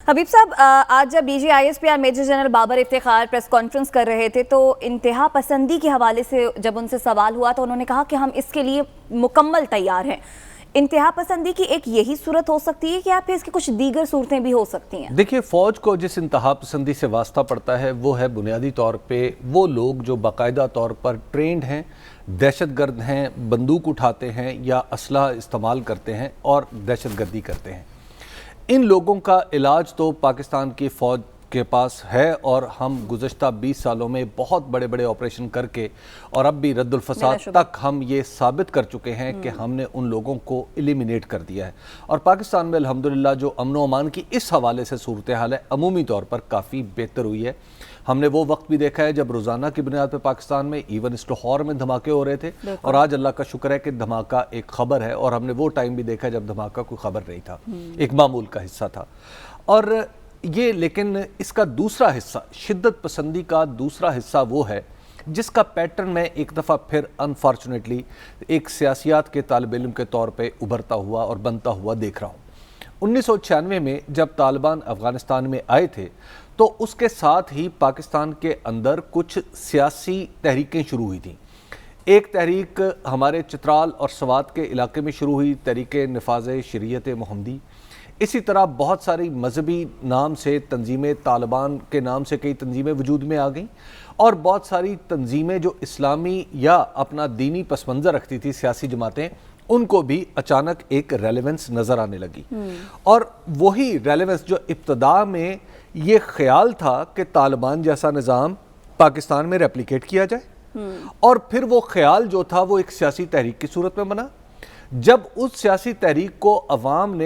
حبیب صاحب، آج جب DGISPR major general Babar Iftikhar press conference کر رہے تھے تو انتہا پسندی کے حوالے سے جب ان سے سوال ہوا تو انہوں نے کہا کہ ہم اس کے لیے مکمل تیار ہیں۔ انتہا پسندی کی ایک یہی صورت ہو سکتی ہے کہ آپ اس کی کچھ دیگر صورتیں بھی ہو سکتی ہیں؟ دیکھیے، فوج کو جس انتہا پسندی سے واسطہ پڑتا ہے وہ ہے بنیادی طور پہ وہ لوگ جو باقاعدہ طور پر ٹرینڈ ہیں، دہشت گرد ہیں، بندوق اٹھاتے ہیں یا اسلحہ استعمال کرتے ہیں اور دہشت گردی کرتے ہیں۔ ان لوگوں کا علاج تو پاکستان کی فوج کے پاس ہے، اور ہم گزشتہ 20 سالوں میں بہت بڑے بڑے آپریشن کر کے اور اب بھی رد الفساد تک ہم یہ ثابت کر چکے ہیں کہ ہم نے ان لوگوں کو ایلیمینیٹ کر دیا ہے، اور پاکستان میں الحمدللہ جو امن و امان کی اس حوالے سے صورتحال ہے عمومی طور پر کافی بہتر ہوئی ہے۔ ہم نے وہ وقت بھی دیکھا ہے جب روزانہ کی بنیاد پہ پاکستان میں ایون لاہور میں دھماکے ہو رہے تھے، اور آج اللہ کا شکر ہے کہ دھماکہ ایک خبر ہے، اور ہم نے وہ ٹائم بھی دیکھا ہے جب دھماکہ کوئی خبر نہیں تھا، ایک معمول کا حصہ تھا۔ اور یہ لیکن اس کا دوسرا حصہ، شدت پسندی کا دوسرا حصہ وہ ہے جس کا پیٹرن میں ایک دفعہ پھر انفارچونیٹلی ایک سیاسیات کے طالب علم کے طور پہ ابھرتا ہوا اور بنتا ہوا دیکھ رہا ہوں۔ 1996 میں جب طالبان افغانستان میں آئے تھے تو اس کے ساتھ ہی پاکستان کے اندر کچھ سیاسی تحریکیں شروع ہوئی تھیں۔ ایک تحریک ہمارے چترال اور سوات کے علاقے میں شروع ہوئی، تحریک نفاذ شریعت محمدی۔ اسی طرح بہت ساری مذہبی نام سے تنظیمیں، طالبان کے نام سے کئی تنظیمیں وجود میں آ گئیں، اور بہت ساری تنظیمیں جو اسلامی یا اپنا دینی پس منظر رکھتی تھی، سیاسی جماعتیں، ان کو بھی اچانک ایک ریلیونس نظر آنے لگی۔ اور وہی ریلیونس جو ابتدا میں یہ خیال تھا کہ طالبان جیسا نظام پاکستان میں ریپلیکیٹ کیا جائے، اور پھر وہ خیال جو تھا وہ ایک سیاسی تحریک کی صورت میں بنا۔ جب اس سیاسی تحریک کو عوام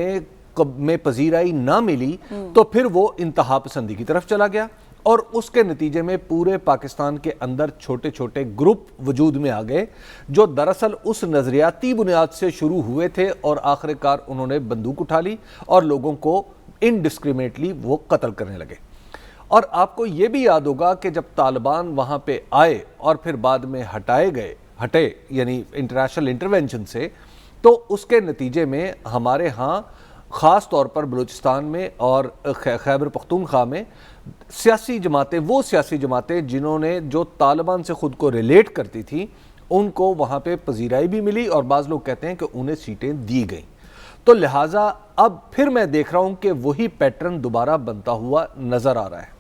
میں پذیرائی نہ ملی تو پھر وہ انتہا پسندی کی طرف چلا گیا، اور اس کے نتیجے میں پورے پاکستان کے اندر چھوٹے چھوٹے گروپ وجود میں آ گئے جو دراصل اس نظریاتی بنیاد سے شروع ہوئے تھے، اور آخر کار انہوں نے بندوق اٹھا لی اور لوگوں کو انڈسکریمنیٹلی وہ قتل کرنے لگے۔ اور آپ کو یہ بھی یاد ہوگا کہ جب طالبان وہاں پہ آئے اور پھر بعد میں ہٹے یعنی انٹرنیشنل انٹرونشن سے، تو اس کے نتیجے میں ہمارے ہاں خاص طور پر بلوچستان میں اور خیبر پختونخوا میں سیاسی جماعتیں جنہوں نے جو طالبان سے خود کو ریلیٹ کرتی تھی، ان کو وہاں پہ پذیرائی بھی ملی، اور بعض لوگ کہتے ہیں کہ انہیں سیٹیں دی گئیں۔ تو لہٰذا اب پھر میں دیکھ رہا ہوں کہ وہی پیٹرن دوبارہ بنتا ہوا نظر آ رہا ہے۔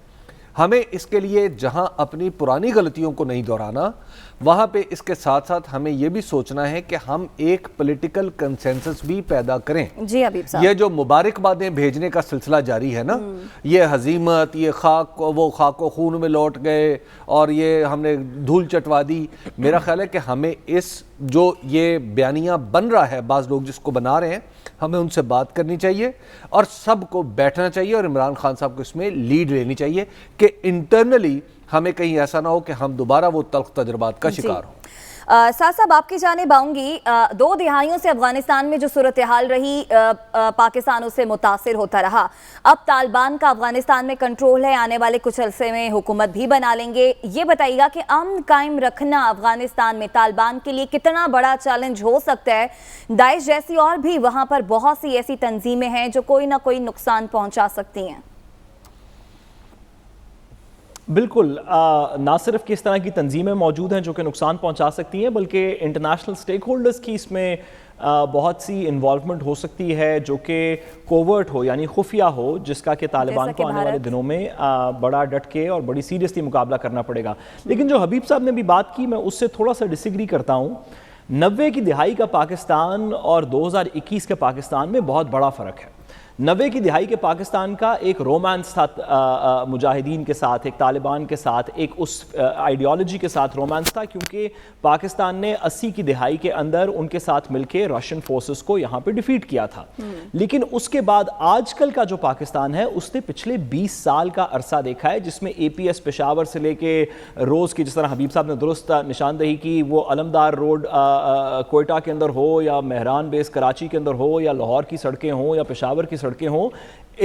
ہمیں اس کے لیے جہاں اپنی پرانی غلطیوں کو نہیں دہرانا، وہاں پہ اس کے ساتھ ساتھ ہمیں یہ بھی سوچنا ہے کہ ہم ایک پولیٹیکل کنسنسس بھی پیدا کریں۔ جی حبیب صاحب، یہ جو مبارکبادیں بھیجنے کا سلسلہ جاری ہے نا، یہ ہزیمت، یہ وہ خاک و خون میں لوٹ گئے اور یہ ہم نے دھول چٹوا دی، میرا خیال ہے کہ ہمیں اس جو یہ بیانیہ بن رہا ہے، بعض لوگ جس کو بنا رہے ہیں، ہمیں ان سے بات کرنی چاہیے اور سب کو بیٹھنا چاہیے، اور عمران خان صاحب کو اس میں لیڈ لینی چاہیے کہ انٹرنلی ہمیں کہیں ایسا نہ ہو کہ ہم دوبارہ وہ تلخ تجربات کا شکار ہوں۔ ساتھ صاحب آپ کی جانب آؤں گی، 2 دہائیوں سے افغانستان میں جو صورتحال رہی، پاکستان اس سے متاثر ہوتا رہا۔ اب طالبان کا افغانستان میں کنٹرول ہے، آنے والے کچھ عرصے میں حکومت بھی بنا لیں گے۔ یہ بتائیے گا کہ امن قائم رکھنا افغانستان میں طالبان کے لیے کتنا بڑا چیلنج ہو سکتا ہے؟ داعش جیسی اور بھی وہاں پر بہت سی ایسی تنظیمیں ہیں جو کوئی نہ کوئی نقصان پہنچا سکتی ہیں۔ بالکل، نہ صرف کہ اس طرح کی تنظیمیں موجود ہیں جو کہ نقصان پہنچا سکتی ہیں، بلکہ انٹرنیشنل سٹیک ہولڈرز کی اس میں بہت سی انوالومنٹ ہو سکتی ہے جو کہ کوورٹ ہو، یعنی خفیہ ہو، جس کا کہ طالبان کو آنے والے دنوں میں بڑا ڈٹ کے اور بڑی سیریسلی مقابلہ کرنا پڑے گا۔ لیکن جو حبیب صاحب نے بھی بات کی، میں اس سے تھوڑا سا ڈس ایگری کرتا ہوں۔ 90 کی دہائی کا پاکستان اور 2021 کے پاکستان میں بہت بڑا فرق ہے۔ 90 کی دہائی کے پاکستان کا ایک رومانس تھا مجاہدین کے ساتھ، ایک طالبان کے ساتھ، ایک اس آئیڈیالوجی کے ساتھ رومانس تھا، کیونکہ پاکستان نے 80 کی دہائی کے اندر ان کے ساتھ مل کے رشین فورسز کو یہاں پہ ڈیفیٹ کیا تھا۔ لیکن اس کے بعد آج کل کا جو پاکستان ہے، اس نے پچھلے 20 سال کا عرصہ دیکھا ہے، جس میں APS پشاور سے لے کے روز کی، جس طرح حبیب صاحب نے درست نشاندہی کی، وہ علمدار روڈ کوئٹہ کے اندر ہو، یا مہران بیس کراچی کے اندر ہو، یا لاہور کی سڑکیں ہوں، یا پشاور کی سڑکیں سڑکیں ہوں.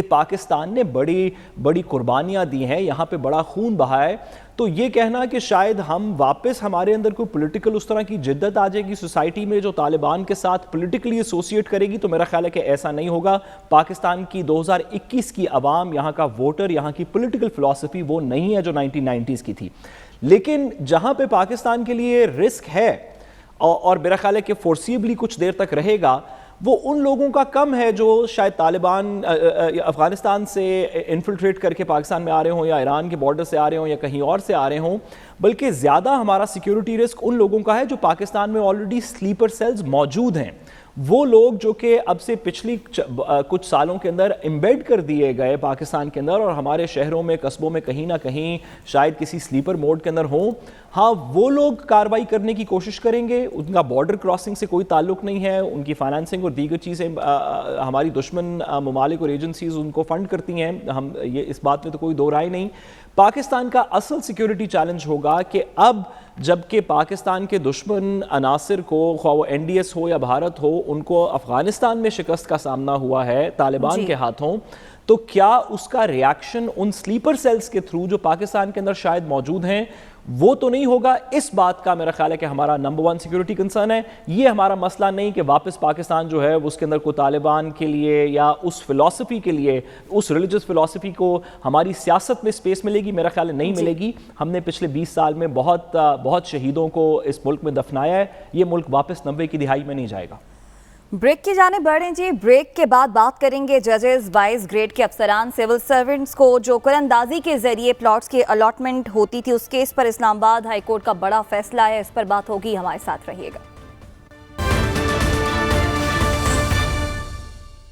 پاکستان نے بڑی بڑی قربانیاں دی ہیں, یہاں پہ بڑا خون بہا ہے. تو یہ کہنا کہ شاید ہم واپس ہمارے اندر کوئی پولیٹیکل اس طرح کی جدت آ جائے گی سوسائٹی میں جو طالبان کے ساتھ پولیٹیکلی ایسوسیٹ کرے گی, تو میرا خیال ہے کہ ایسا نہیں ہوگا. پاکستان کی 2021 کی عوام, یہاں کا ووٹر, یہاں کی پولیٹیکل فلسفی وہ نہیں ہے جو 1990s کی تھی. لیکن جہاں پہ پاکستان کے لیے رسک ہے اور میرا خیال ہے کہ فورسیبلی کچھ دیر تک رہے گا, وہ ان لوگوں کا کم ہے جو شاید طالبان افغانستان سے انفلٹریٹ کر کے پاکستان میں آ رہے ہوں, یا ایران کے بارڈر سے آ رہے ہوں, یا کہیں اور سے آ رہے ہوں. بلکہ زیادہ ہمارا سیکیورٹی رسک ان لوگوں کا ہے جو پاکستان میں آلریڈی سلیپر سیلز موجود ہیں. وہ لوگ جو کہ اب سے پچھلی کچھ سالوں کے اندر امبیڈ کر دیے گئے پاکستان کے اندر, اور ہمارے شہروں میں, قصبوں میں کہیں نہ کہیں شاید کسی سلیپر موڈ کے اندر ہوں. ہاں, وہ لوگ کارروائی کرنے کی کوشش کریں گے, ان کا بارڈر کراسنگ سے کوئی تعلق نہیں ہے, ان کی فائنانسنگ اور دیگر چیزیں ہماری دشمن ممالک اور ایجنسیز ان کو فنڈ کرتی ہیں, ہم یہ اس بات میں تو کوئی دو رائے نہیں. پاکستان کا اصل سیکیورٹی چیلنج ہوگا کہ اب جبکہ پاکستان کے دشمن عناصر کو, خواہ وہ این ڈی ایس ہو یا بھارت ہو, ان کو افغانستان میں شکست کا سامنا ہوا ہے طالبان کے ہاتھوں, تو کیا اس کا ریاکشن ان سلیپر سیلز کے تھرو جو پاکستان کے اندر شاید موجود ہیں وہ تو نہیں ہوگا. اس بات کا میرا خیال ہے کہ ہمارا نمبر 1 سیکیورٹی کنسرن ہے. یہ ہمارا مسئلہ نہیں کہ واپس پاکستان جو ہے اس کے اندر کوئی طالبان کے لیے یا اس فلسفی کے لیے, اس ریلیجس فلسفی کو ہماری سیاست میں سپیس ملے گی. میرا خیال ہے نہیں ملے گی. ہم نے پچھلے 20 سال میں بہت شہیدوں کو اس ملک میں دفنایا ہے. یہ ملک واپس 90 کی دہائی میں نہیں جائے گا. بریک کی جانب بڑھیں جی. بریک کے بعد بات کریں گے ججز, وائس گریڈ کے افسران, سول سرونٹس کو جو قرآن اندازی کے ذریعے پلاٹس کی الاٹمنٹ ہوتی تھی, اس کیس پر اسلام آباد ہائی کورٹ کا بڑا فیصلہ ہے. اس پر بات ہوگی, ہمارے ساتھ رہیے گا.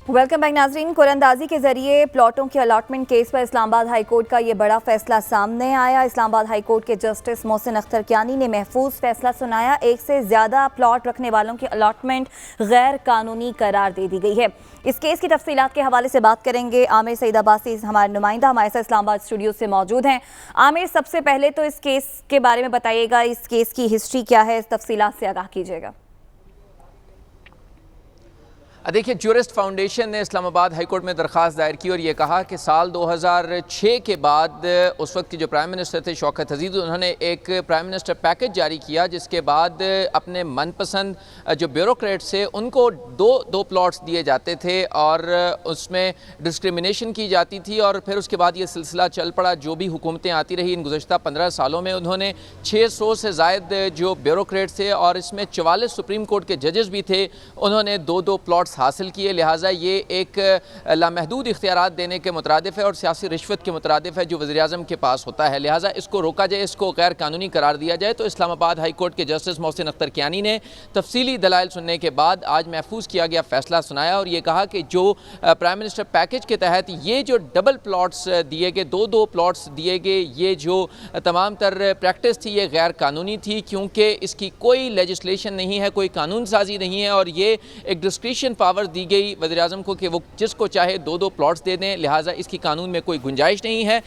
ویلکم بیک ناظرین. قرآن اندازی کے ذریعے پلاٹوں کے الاٹمنٹ کیس پر اسلام آباد ہائی کورٹ کا یہ بڑا فیصلہ سامنے آیا. اسلام آباد ہائی کورٹ کے جسٹس محسن اختر کیانی نے محفوظ فیصلہ سنایا. ایک سے زیادہ پلاٹ رکھنے والوں کی الاٹمنٹ غیر قانونی قرار دے دی گئی ہے. اس کیس کی تفصیلات کے حوالے سے بات کریں گے. عامر سعید عباسی ہمارے نمائندہ ہمارے ساتھ اسلام آباد اسٹوڈیو سے موجود ہیں. عامر, سب سے پہلے تو اس کیس کے بارے میں بتائیے گا, اس کیس کی ہسٹری کیا ہے, اس تفصیلات سے آگاہ کیجیے گا. دیکھیے, جورسٹ فاؤنڈیشن نے اسلام آباد ہائی کورٹ میں درخواست دائر کی اور یہ کہا کہ سال 2006 کے بعد اس وقت کے جو پرائم منسٹر تھے شوکت عزیز, انہوں نے ایک پرائم منسٹر پیکج جاری کیا جس کے بعد اپنے من پسند جو بیوروکریٹس تھے ان کو دو پلاٹس دیے جاتے تھے اور اس میں ڈسکریمنیشن کی جاتی تھی. اور پھر اس کے بعد یہ سلسلہ چل پڑا. جو بھی حکومتیں آتی رہی ان گزشتہ 15 سالوں میں, انہوں نے 600 سے زائد جو بیوروکریٹس تھے اور اس میں 44 سپریم کورٹ کے ججز بھی تھے, انہوں نے دو پلاٹس حاصل کیے. لہٰذا یہ ایک لامحدود اختیارات دینے کے مترادف ہے اور سیاسی رشوت کے مترادف ہے جو وزیر اعظم کے پاس ہوتا ہے. لہٰذا اس کو روکا جائے, اس کو غیر قانونی قرار دیا جائے. تو اسلام آباد ہائی کورٹ کے جسٹس محسن اختر کیانی نے تفصیلی دلائل سننے کے بعد آج محفوظ کیا گیا فیصلہ سنایا اور یہ کہا کہ جو پرائم منسٹر پیکج کے تحت یہ جو ڈبل پلاٹس دیے گئے, دو پلاٹس دیے گئے, یہ جو تمام تر پریکٹس تھی یہ غیر قانونی تھی کیونکہ اس کی کوئی لیجسلیشن نہیں ہے, کوئی قانون سازی نہیں ہے اور یہ ایک ڈسکریشن پاور دی گئی وزیر اعظم کو کہ وہ جس کو چاہے دو پلاٹس دے دیں. لہٰذا اس کی قانون میں کوئی گنجائش نہیں ہے.